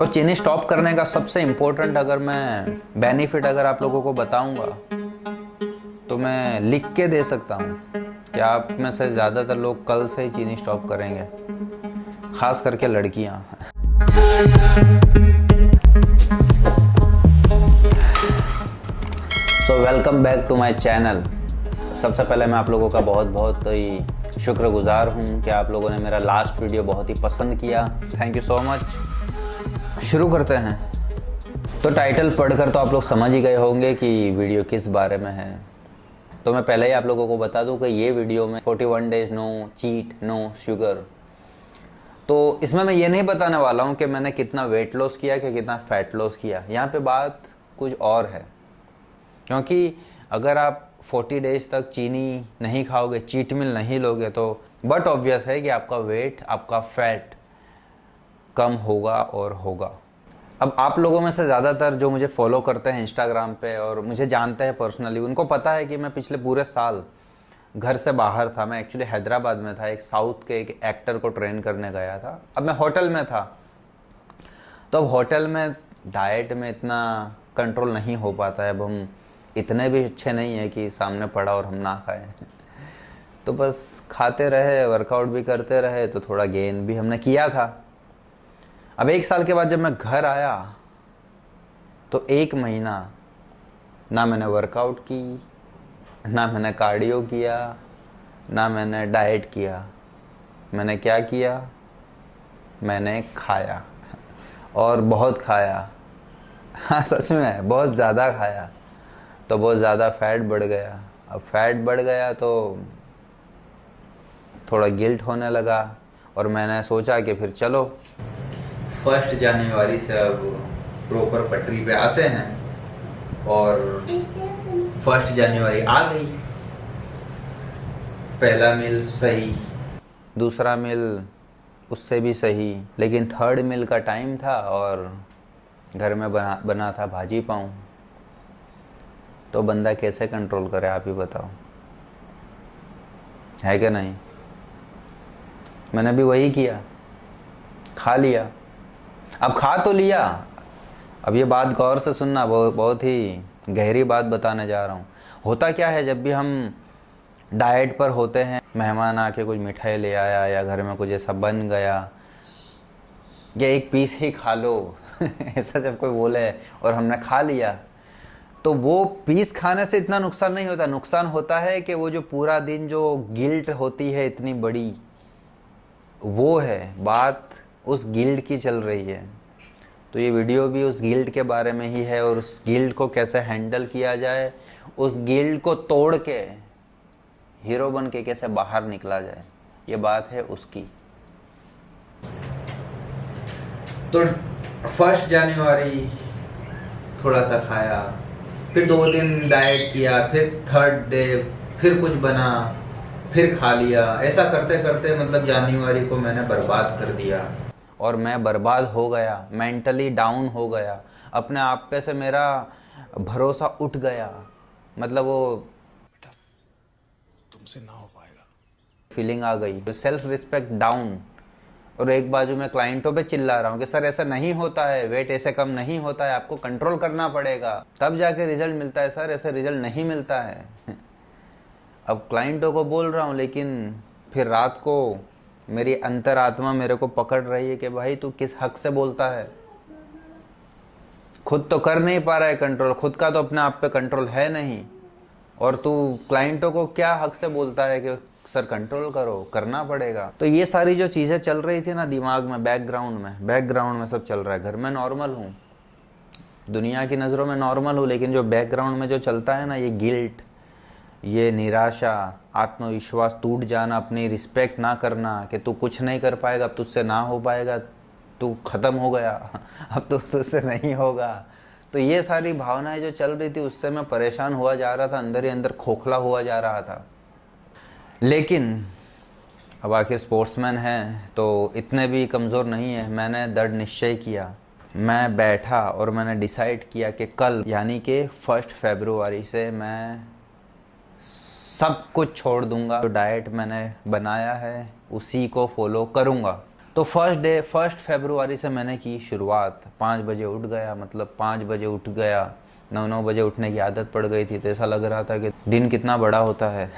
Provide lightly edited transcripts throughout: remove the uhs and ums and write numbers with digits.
और चीनी स्टॉप करने का सबसे इम्पोर्टेंट अगर मैं बेनिफिट अगर आप लोगों को बताऊंगा तो मैं लिख के दे सकता हूँ कि आप में से ज़्यादातर लोग कल से ही चीनी स्टॉप करेंगे, ख़ास करके लड़कियाँ। So welcome back to my channel. सबसे पहले मैं आप लोगों का बहुत बहुत ही शुक्रगुजार हूँ कि आप लोगों ने मेरा लास्ट वीडियो बहुत ही पसंद किया। Thank you so much. शुरू करते हैं। तो टाइटल पढ़कर तो आप लोग समझ ही गए होंगे कि वीडियो किस बारे में है। तो मैं पहले ही आप लोगों को बता दूं कि ये वीडियो में 41 days no cheat no sugar. तो इसमें मैं ये नहीं बताने वाला हूँ कि मैंने कितना वेट लॉस किया कि कितना फैट लॉस किया। यहाँ पे बात कुछ और है, क्योंकि अगर आप 40 डेज तक चीनी नहीं खाओगे, चीट मील नहीं लोगे, तो बट ऑब्वियस है कि आपका वेट, आपका फैट कम होगा और होगा। अब आप लोगों में से ज़्यादातर जो मुझे फॉलो करते हैं इंस्टाग्राम पे और मुझे जानते हैं पर्सनली, उनको पता है कि मैं पिछले पूरे साल घर से बाहर था। मैं एक्चुअली हैदराबाद में था, एक साउथ के एक एक्टर को ट्रेन करने गया था। अब मैं होटल में था, तो अब होटल में डाइट में इतना कंट्रोल नहीं हो पाता है। अब हम इतने भी अच्छे नहीं है कि सामने पड़ा और हम ना खाएं। तो बस खाते रहे, वर्कआउट भी करते रहे, तो थोड़ा गेन भी हमने किया था। अब एक साल के बाद जब मैं घर आया तो 1 महीना ना मैंने वर्कआउट की, ना मैंने कार्डियो किया, ना मैंने डाइट किया। मैंने क्या किया? मैंने खाया, और बहुत खाया। हाँ, सच में बहुत ज़्यादा खाया। तो बहुत ज़्यादा फैट बढ़ गया। अब फैट बढ़ गया तो थोड़ा गिल्ट होने लगा, और मैंने सोचा कि फिर चलो 1 जनवरी से अब प्रॉपर पटरी पे आते हैं। और 1 जनवरी आ गई। पहला मील सही, दूसरा मील उससे भी सही, लेकिन 3rd मील का टाइम था और घर में बना था भाजी पाऊँ। तो बंदा कैसे कंट्रोल करे, आप ही बताओ, है कि नहीं? मैंने भी वही किया, खा लिया। अब खा तो लिया। अब ये बात गौर से सुनना, बहुत ही गहरी बात बताने जा रहा हूँ। होता क्या है, जब भी हम डाइट पर होते हैं, मेहमान आके कुछ मिठाई ले आया या घर में कुछ ऐसा बन गया, या एक पीस ही खा लो ऐसा जब कोई बोले और हमने खा लिया, तो वो पीस खाने से इतना नुकसान नहीं होता। नुकसान होता है कि वो जो पूरा दिन जो गिल्ट होती है इतनी बड़ी, वो है बात, उस गिल्ट की चल रही है। तो ये वीडियो भी उस गिल्ट के बारे में ही है, और उस गिल्ट को कैसे हैंडल किया जाए, उस गिल्ट को तोड़ के हीरो बन के कैसे बाहर निकला जाए, ये बात है उसकी। तो 1 जनवरी थोड़ा सा खाया, फिर 2 दिन डाइट किया, फिर 3rd डे फिर कुछ बना, फिर खा लिया। ऐसा करते करते मतलब जनवरी को मैंने बर्बाद कर दिया, और मैं बर्बाद हो गया, मेंटली डाउन हो गया। अपने आप पे से मेरा भरोसा उठ गया। मतलब वो बेटा तुमसे ना हो पाएगा फीलिंग आ गई, सेल्फ रिस्पेक्ट डाउन। और एक बाजू में क्लाइंटों पे चिल्ला रहा हूँ कि सर ऐसा नहीं होता है, वेट ऐसे कम नहीं होता है, आपको कंट्रोल करना पड़ेगा, तब जाके रिजल्ट मिलता है। सर ऐसे रिजल्ट नहीं मिलता है। अब क्लाइंटों को बोल रहा हूँ, लेकिन फिर रात को मेरी अंतरात्मा मेरे को पकड़ रही है कि भाई तू किस हक से बोलता है? खुद तो कर नहीं पा रहा है कंट्रोल, खुद का तो अपने आप पे कंट्रोल है नहीं, और तू क्लाइंटों को क्या हक से बोलता है कि सर कंट्रोल करो, करना पड़ेगा। तो ये सारी जो चीज़ें चल रही थी ना दिमाग में, बैकग्राउंड में सब चल रहा है। घर में नॉर्मल हूँ, दुनिया की नज़रों में नॉर्मल हूँ, लेकिन जो बैकग्राउंड में जो चलता है ना, ये गिल्ट, ये निराशा, आत्मविश्वास टूट जाना, अपनी रिस्पेक्ट ना करना कि तू कुछ नहीं कर पाएगा, अब तुझसे ना हो पाएगा, तू ख़त्म हो गया, अब तो तुझसे नहीं होगा। तो ये सारी भावनाएं जो चल रही थी, उससे मैं परेशान हुआ जा रहा था, अंदर ही अंदर खोखला हुआ जा रहा था। लेकिन अब आखिर स्पोर्ट्समैन है तो इतने भी कमज़ोर नहीं है। मैंने दृढ़ निश्चय किया, मैं बैठा और मैंने डिसाइड किया कि कल यानी कि 1 फरवरी से मैं सब कुछ छोड़ दूंगा। जो डाइट मैंने बनाया है उसी को फॉलो करूंगा। तो फर्स्ट फरवरी से मैंने की शुरुआत। 5 बजे उठ गया, मतलब 5 बजे उठ गया, 9 बजे उठने की आदत पड़ गई थी, तो ऐसा लग रहा था कि दिन कितना बड़ा होता है।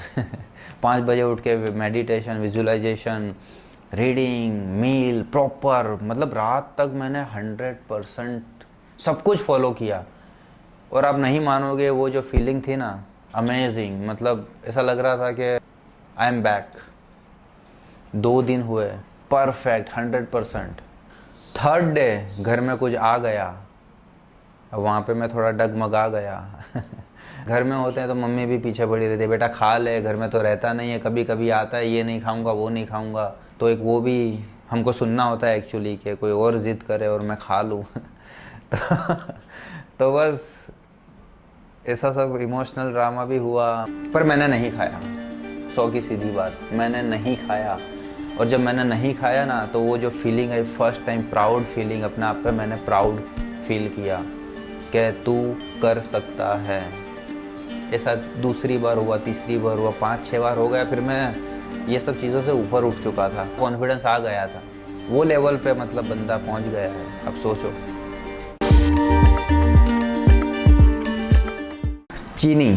5 बजे उठ के मेडिटेशन, विजुअलाइजेशन, रीडिंग, मील प्रॉपर, मतलब रात तक मैंने 100% सब कुछ फॉलो किया। और आप नहीं मानोगे, वो जो फीलिंग थी ना, अमेजिंग, मतलब ऐसा लग रहा था कि आई एम बैक। 2 दिन हुए परफेक्ट 100%। थर्ड डे घर में कुछ आ गया, अब वहाँ पे मैं थोड़ा डगमगा गया। घर में होते हैं तो मम्मी भी पीछे पड़ी रहती है, बेटा खा ले, घर में तो रहता नहीं है, कभी कभी आता है, ये नहीं खाऊंगा वो नहीं खाऊंगा, तो एक वो भी हमको सुनना होता है एक्चुअली कि कोई और ज़िद करे और मैं खा लूँ। तो बस ऐसा सब इमोशनल ड्रामा भी हुआ, पर मैंने नहीं खाया। 100 की सीधी बात, मैंने नहीं खाया। और जब मैंने नहीं खाया ना, तो वो जो फीलिंग है, फर्स्ट टाइम प्राउड फीलिंग, अपने आप पे मैंने प्राउड फील किया कि तू कर सकता है। ऐसा दूसरी बार हुआ, तीसरी बार हुआ, 5-6 बार हो गया, फिर मैं ये सब चीज़ों से ऊपर उठ चुका था, कॉन्फिडेंस आ गया था, वो लेवल पे मतलब बंदा पहुंच गया है। अब सोचो। चीनी,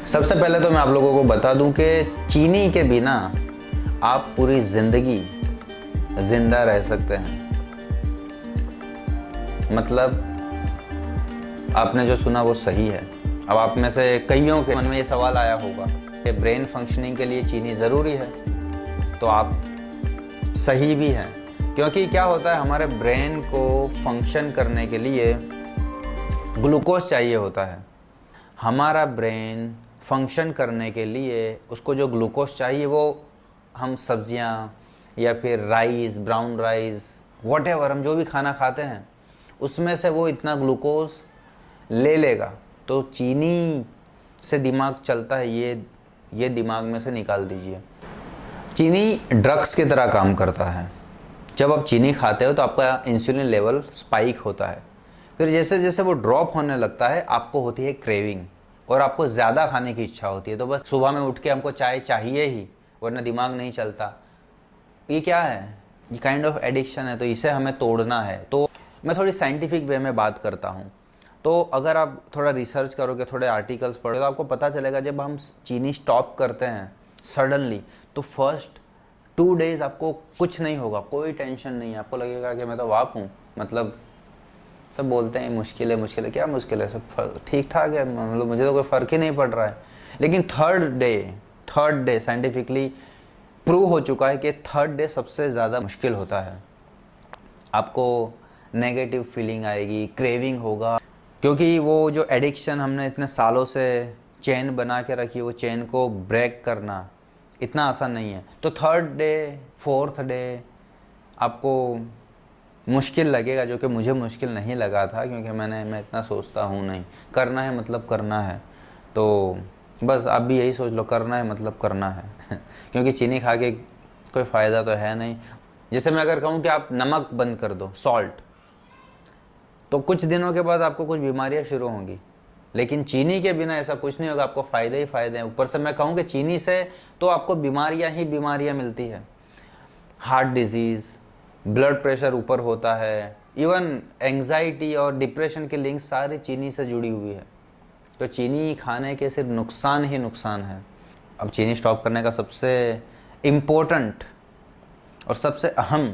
सबसे पहले तो मैं आप लोगों को बता दूं कि चीनी के बिना आप पूरी जिंदगी जिंदा रह सकते हैं। मतलब आपने जो सुना वो सही है। अब आप में से कईयों के मन में ये सवाल आया होगा कि ब्रेन फंक्शनिंग के लिए चीनी ज़रूरी है, तो आप सही भी हैं, क्योंकि क्या होता है, हमारे ब्रेन को फंक्शन करने के लिए ग्लूकोज चाहिए होता है। हमारा ब्रेन फंक्शन करने के लिए उसको जो ग्लूकोज चाहिए, वो हम सब्जियां या फिर राइस, ब्राउन राइस, व्हाटएवर, हम जो भी खाना खाते हैं उसमें से वो इतना ग्लूकोज ले लेगा। तो चीनी से दिमाग चलता है, ये दिमाग में से निकाल दीजिए। चीनी ड्रग्स की तरह काम करता है। जब आप चीनी खाते हो तो आपका इंसुलिन लेवल स्पाइक होता है, फिर जैसे जैसे वो ड्रॉप होने लगता है, आपको होती है क्रेविंग और आपको ज़्यादा खाने की इच्छा होती है। तो बस सुबह में उठ के हमको चाय चाहिए ही, वरना दिमाग नहीं चलता। ये क्या है? ये काइंड ऑफ एडिक्शन है, तो इसे हमें तोड़ना है। तो मैं थोड़ी साइंटिफिक वे में बात करता हूँ। तो अगर आप थोड़ा रिसर्च करोगे, थोड़े आर्टिकल्स पढ़ोगे, तो आपको पता चलेगा जब हम चीनी स्टॉप करते हैं सडनली, तो फर्स्ट 2 डेज़ आपको कुछ नहीं होगा, कोई टेंशन नहीं है। आपको लगेगा कि मैं तो वाप हूँ, मतलब सब बोलते हैं मुश्किल है, क्या मुश्किल है, सब ठीक ठाक है, मतलब मुझे तो कोई फ़र्क ही नहीं पड़ रहा है। लेकिन थर्ड डे साइंटिफिकली प्रूव हो चुका है कि थर्ड डे सबसे ज़्यादा मुश्किल होता है। आपको नेगेटिव फीलिंग आएगी, क्रेविंग होगा, क्योंकि वो जो एडिक्शन हमने इतने सालों से चेन बना के रखी है, वो चेन को ब्रेक करना इतना आसान नहीं है। तो थर्ड डे, फोर्थ डे आपको मुश्किल लगेगा, जो कि मुझे मुश्किल नहीं लगा था, क्योंकि मैं इतना सोचता हूँ नहीं, करना है मतलब करना है। तो बस आप भी यही सोच लो, करना है मतलब करना है। क्योंकि चीनी खा के कोई फ़ायदा तो है नहीं। जैसे मैं अगर कहूँ कि आप नमक बंद कर दो, सॉल्ट, तो कुछ दिनों के बाद आपको कुछ बीमारियाँ शुरू होंगी। लेकिन चीनी के बिना ऐसा कुछ नहीं होगा, आपको फ़ायदे ही फ़ायदे हैं। ऊपर से मैं कहूँ कि चीनी से तो आपको बीमारियाँ ही बीमारियाँ मिलती है। हार्ट डिजीज़, ब्लड प्रेशर ऊपर होता है, इवन एंग्जाइटी और डिप्रेशन की लिंक सारी चीनी से जुड़ी हुई है। तो चीनी खाने के सिर्फ नुकसान ही नुकसान है। अब चीनी स्टॉप करने का सबसे इम्पोर्टेंट और सबसे अहम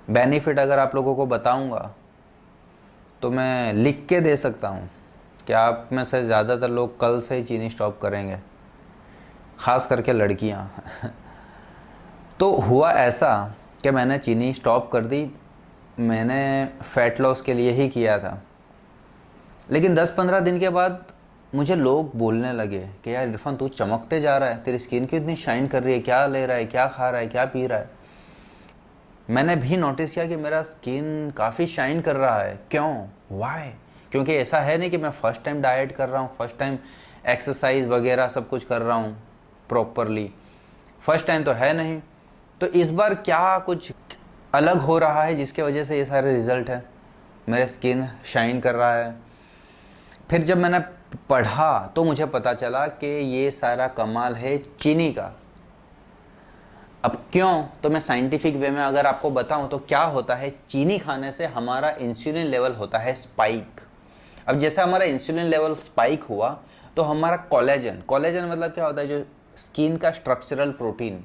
बेनिफिट अगर आप लोगों को बताऊंगा तो मैं लिख के दे सकता हूं कि आप में से ज़्यादातर लोग कल से ही चीनी स्टॉप करेंगे, ख़ास करके लड़कियां। तो हुआ ऐसा कि मैंने चीनी स्टॉप कर दी। मैंने फ़ैट लॉस के लिए ही किया था, लेकिन 10-15 दिन के बाद मुझे लोग बोलने लगे कि यार इरफान, तू चमकते जा रहा है, तेरी स्किन क्यों इतनी शाइन कर रही है, क्या ले रहा है, क्या खा रहा है, क्या पी रहा है। मैंने भी नोटिस किया कि मेरा स्किन काफ़ी शाइन कर रहा है। क्यों? वाई? क्योंकि ऐसा है नहीं कि मैं फ़र्स्ट टाइम डाइट कर रहा हूँ, फ़र्स्ट टाइम एक्सरसाइज वगैरह सब कुछ कर रहा हूँ प्रॉपरली, फ़र्स्ट टाइम तो है नहीं। तो इस बार क्या कुछ अलग हो रहा है जिसके वजह से ये सारे रिज़ल्ट है, मेरा स्किन शाइन कर रहा है। फिर जब मैंने पढ़ा तो मुझे पता चला कि ये सारा कमाल है चीनी का। अब क्यों? तो मैं साइंटिफिक वे में अगर आपको बताऊं तो क्या होता है, चीनी खाने से हमारा इंसुलिन लेवल होता है स्पाइक। अब जैसे हमारा इंसुलिन लेवल स्पाइक हुआ तो हमारा कोलेजन मतलब क्या होता है, जो स्किन का स्ट्रक्चरल प्रोटीन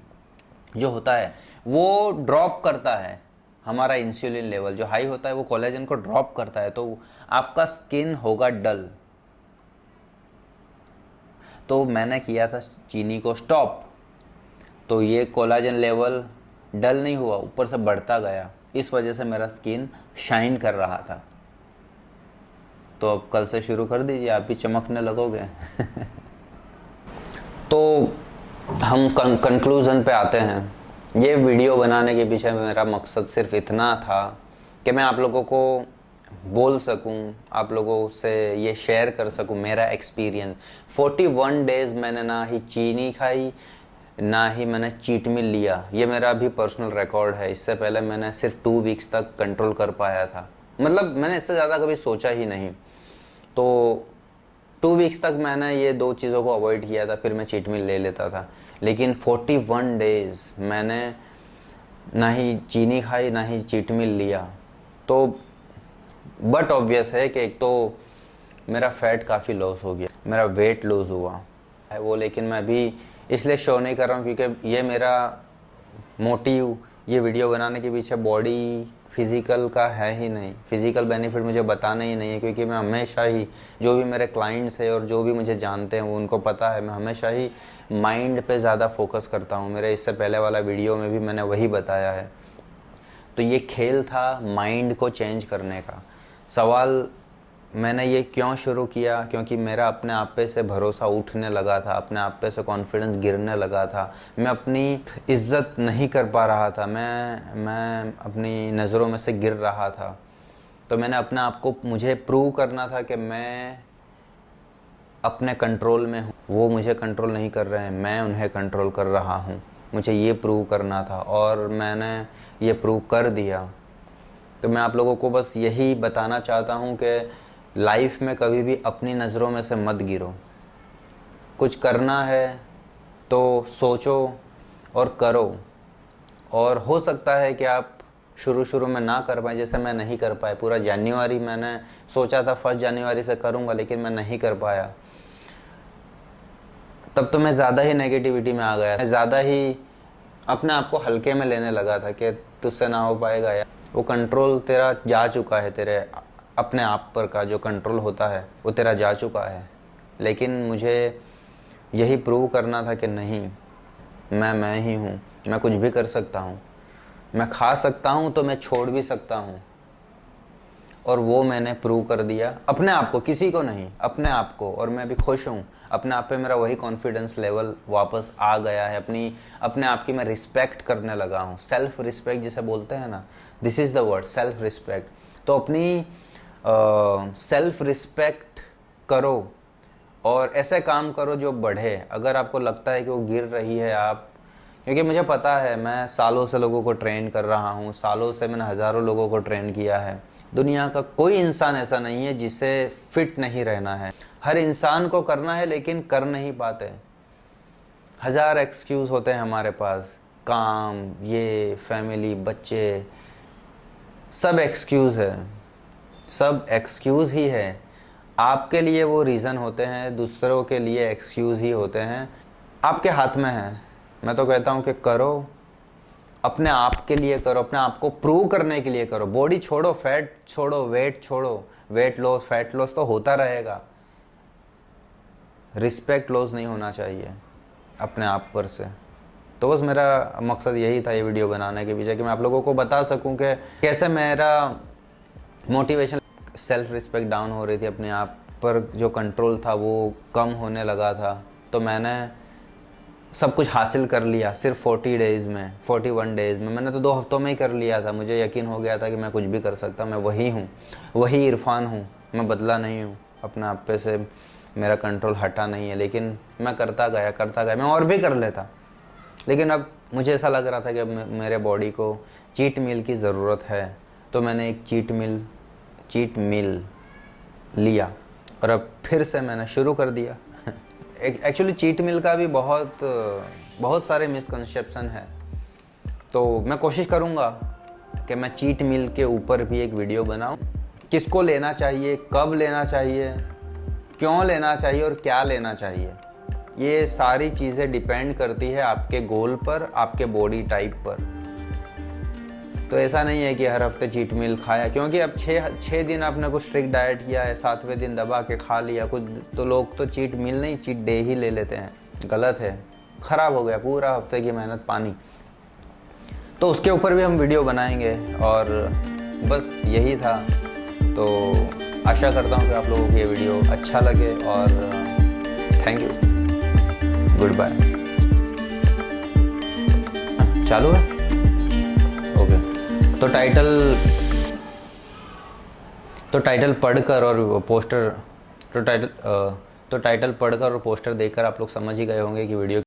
जो होता है वो ड्रॉप करता है। हमारा इंसुलिन लेवल जो हाई होता है वो कोलेजन को ड्रॉप करता है, तो आपका स्किन होगा डल। तो मैंने किया था चीनी को स्टॉप, तो ये कोलाजन लेवल डल नहीं हुआ, ऊपर से बढ़ता गया। इस वजह से मेरा स्किन शाइन कर रहा था। तो अब कल से शुरू कर दीजिए, आप भी चमकने लगोगे। तो हम कंक्लूज़न पे आते हैं। ये वीडियो बनाने के पीछे मेरा मकसद सिर्फ इतना था कि मैं आप लोगों को बोल सकूं, आप लोगों से ये शेयर कर सकूं मेरा एक्सपीरियंस। 41 डेज़ मैंने ना ही चीनी खाई, ना ही मैंने चीट मील लिया। ये मेरा भी पर्सनल रिकॉर्ड है। इससे पहले मैंने सिर्फ 2 वीक्स तक कंट्रोल कर पाया था, मतलब मैंने इससे ज़्यादा कभी सोचा ही नहीं। तो 2 वीक्स तक मैंने ये 2 चीज़ों को अवॉइड किया था, फिर मैं चीट मील ले लेता था। लेकिन 41 डेज़ मैंने ना ही चीनी खाई ना ही चीट मील लिया। तो बट ऑब्वियस है कि एक तो मेरा फैट काफ़ी लॉस हो गया, मेरा वेट लॉस हुआ है वो। लेकिन मैं अभी इसलिए शो नहीं कर रहा हूँ क्योंकि ये मेरा मोटिव ये वीडियो बनाने के पीछे बॉडी फिज़िकल का है ही नहीं, फिज़िकल बेनिफिट मुझे बताना ही नहीं है। क्योंकि मैं हमेशा ही, जो भी मेरे क्लाइंट्स हैं और जो भी मुझे जानते हैं वो उनको पता है, मैं हमेशा ही माइंड पे ज़्यादा फोकस करता हूँ। मेरे इससे पहले वाला वीडियो में भी मैंने वही बताया है। तो ये खेल था माइंड को चेंज करने का। सवाल मैंने ये क्यों शुरू किया, क्योंकि मेरा अपने आप पे से भरोसा उठने लगा था, अपने आप पे से कॉन्फिडेंस गिरने लगा था। मैं अपनी इज्जत नहीं कर पा रहा था, मैं अपनी नज़रों में से गिर रहा था। तो मैंने अपने आप को, मुझे प्रूव करना था कि मैं अपने कंट्रोल में हूँ, वो मुझे कंट्रोल नहीं कर रहे हैं, मैं उन्हें कंट्रोल कर रहा हूँ। मुझे ये प्रूव करना था और मैंने ये प्रूव कर दिया। तो मैं आप लोगों को बस यही बताना चाहता हूँ कि लाइफ में कभी भी अपनी नज़रों में से मत गिरो। कुछ करना है तो सोचो और करो। और हो सकता है कि आप शुरू में ना कर पाए, जैसे मैं नहीं कर पाया। पूरा जनवरी मैंने सोचा था 1 जनवरी से करूँगा, लेकिन मैं नहीं कर पाया। तब तो मैं ज़्यादा ही नेगेटिविटी में आ गया, मैं ज़्यादा ही अपने आप को हल्के में लेने लगा था कि तुझसे ना हो पाएगा यार। वो कंट्रोल तेरा जा चुका है, तेरे अपने आप पर का जो कंट्रोल होता है वो तेरा जा चुका है। लेकिन मुझे यही प्रूव करना था कि नहीं, मैं ही हूँ, मैं कुछ भी कर सकता हूँ, मैं खा सकता हूँ तो मैं छोड़ भी सकता हूँ। और वो मैंने प्रूव कर दिया अपने आप को, किसी को नहीं, अपने आप को। और मैं भी खुश हूँ अपने आप पे। मेरा वही कॉन्फिडेंस लेवल वापस आ गया है। अपने आप की मैं रिस्पेक्ट करने लगा हूँ। सेल्फ रिस्पेक्ट जिसे बोलते हैं ना, this is the word, self respect. तो अपनी सेल्फ रिस्पेक्ट करो और ऐसे काम करो जो बढ़े। अगर आपको लगता है कि वो गिर रही है आप, क्योंकि मुझे पता है, मैं सालों से लोगों को ट्रेन कर रहा हूँ, सालों से मैंने हज़ारों लोगों को ट्रेन किया है। दुनिया का कोई इंसान ऐसा नहीं है जिसे फिट नहीं रहना है। हर इंसान को करना है लेकिन कर नहीं पाते। 1000 एक्सक्यूज़ होते हैं हमारे पास, काम, ये, फैमिली, बच्चे, सब एक्सक्यूज़ है, सब एक्सक्यूज़ ही है। आपके लिए वो रीज़न होते हैं, दूसरों के लिए एक्सक्यूज़ ही होते हैं। आपके हाथ में है। मैं तो कहता हूँ कि करो, अपने आप के लिए करो, अपने आप को प्रूव करने के लिए करो। बॉडी छोड़ो, फैट छोड़ो, वेट छोड़ो। वेट लॉस, फैट लॉस तो होता रहेगा, रिस्पेक्ट लॉस नहीं होना चाहिए अपने आप पर से। तो बस मेरा मकसद यही था ये वीडियो बनाने के पीछे, कि मैं आप लोगों को बता सकूं कि कैसे मेरा मोटिवेशन, सेल्फ रिस्पेक्ट डाउन हो रही थी, अपने आप पर जो कंट्रोल था वो कम होने लगा था। तो मैंने सब कुछ हासिल कर लिया सिर्फ 41 डेज़ में। मैंने तो 2 हफ्तों में ही कर लिया था। मुझे यकीन हो गया था कि मैं कुछ भी कर सकता, मैं वही हूँ, वही इरफान हूँ, मैं बदला नहीं हूँ। अपने आप पे से मेरा कंट्रोल हटा नहीं है, लेकिन मैं करता गया। मैं और भी कर लेता, लेकिन अब मुझे ऐसा लग रहा था कि अब मेरे बॉडी को चीट मील की ज़रूरत है। तो मैंने एक चीट मील लिया और अब फिर से मैंने शुरू कर दिया। एक्चुअली चीट मील का भी बहुत सारे मिसकंसेप्शन है। तो मैं कोशिश करूँगा कि मैं चीट मील के ऊपर भी एक वीडियो बनाऊं। किसको लेना चाहिए, कब लेना चाहिए, क्यों लेना चाहिए और क्या लेना चाहिए, ये सारी चीज़ें डिपेंड करती है आपके गोल पर, आपके बॉडी टाइप पर। तो ऐसा नहीं है कि हर हफ्ते चीट मील खाया, क्योंकि अब छः दिन आपने कुछ स्ट्रिक्ट डाइट किया है, 7वें दिन दबा के खा लिया कुछ, तो लोग तो चीट मील नहीं चीट डे ही ले लेते हैं। गलत है, ख़राब हो गया पूरा हफ्ते की मेहनत पानी। तो उसके ऊपर भी हम वीडियो बनाएंगे और बस यही था। तो आशा करता हूँ कि आप लोगों को ये वीडियो अच्छा लगे और थैंक यू, गुड बाय। चालू है, ओके। तो टाइटल पढ़कर और पोस्टर, तो टाइटल पढ़कर और पोस्टर देखकर आप लोग समझ ही गए होंगे कि वीडियो